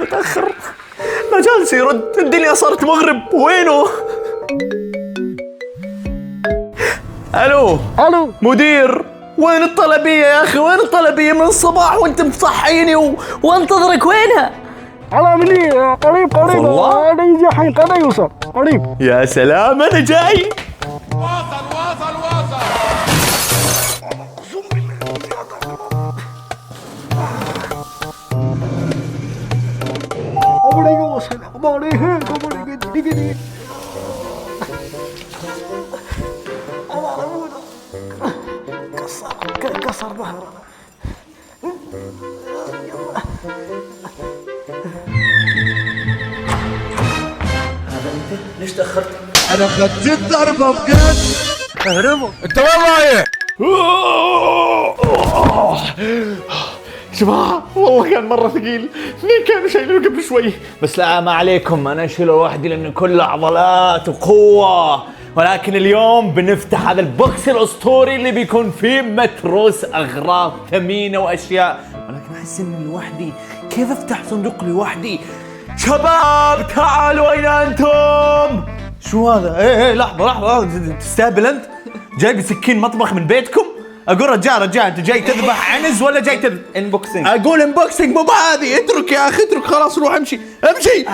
متأخر، ما جالس يرد، الدنيا صارت مغرب، وينه؟ الو مدير، وين الطلبية يا اخي؟ وين الطلبية؟ من الصباح وانت مصحيني وانتظرك، وينها؟ على مني قريب والله؟ انا يجي الحين قد يوصل قريب. يا سلام، انا جاي. واصل. أبغى يوصل أبغى هيك أبغى يجي كسر ظهره. هذا انت؟ ليش تأخرت؟ انا غديت ضربه بجد. اهربوا. انت وين رايح؟ جماعة والله كان مرة ثقيل، اثنين كانوا شايلينه قبل شوي، بس لا ما عليكم، أنا أشيله لوحدي لأنه كله عضلات وقوة. ولكن اليوم بنفتح هذا البوكس الأسطوري اللي بيكون فيه متروس أغراض ثمينة وأشياء، ولكن أحس إني لوحدي، كيف أفتح صندوق لوحدي؟ شباب تعالوا، أين أنتم؟ شو هذا؟ إيه لحظة، تستهبل أنت؟ جايب سكين مطبخ من بيتكم؟ اقول رجال انت جاي تذبح عنز ولا جاي انبوكسينج؟ اقول انبوكسينج، مو بهذه. اترك يا اخي، اترك، خلاص روح امشي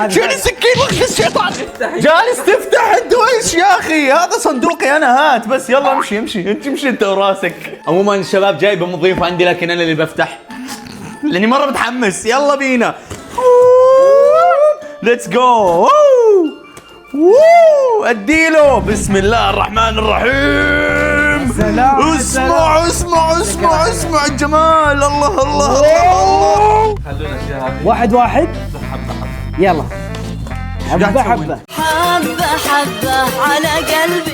شيل السكين وخش الشيطان. جالس تفتح انت ويش يا اخي؟ هذا صندوقي انا، هات بس، يلا امشي انت وراسك. عموما الشباب جايب مضيف عندي، لكن انا اللي بفتح لاني مره متحمس. يلا بينا، ليتس جو. اديله بسم الله الرحمن الرحيم. اسمع الجمال. الله واحد يلا حبة على قلبي.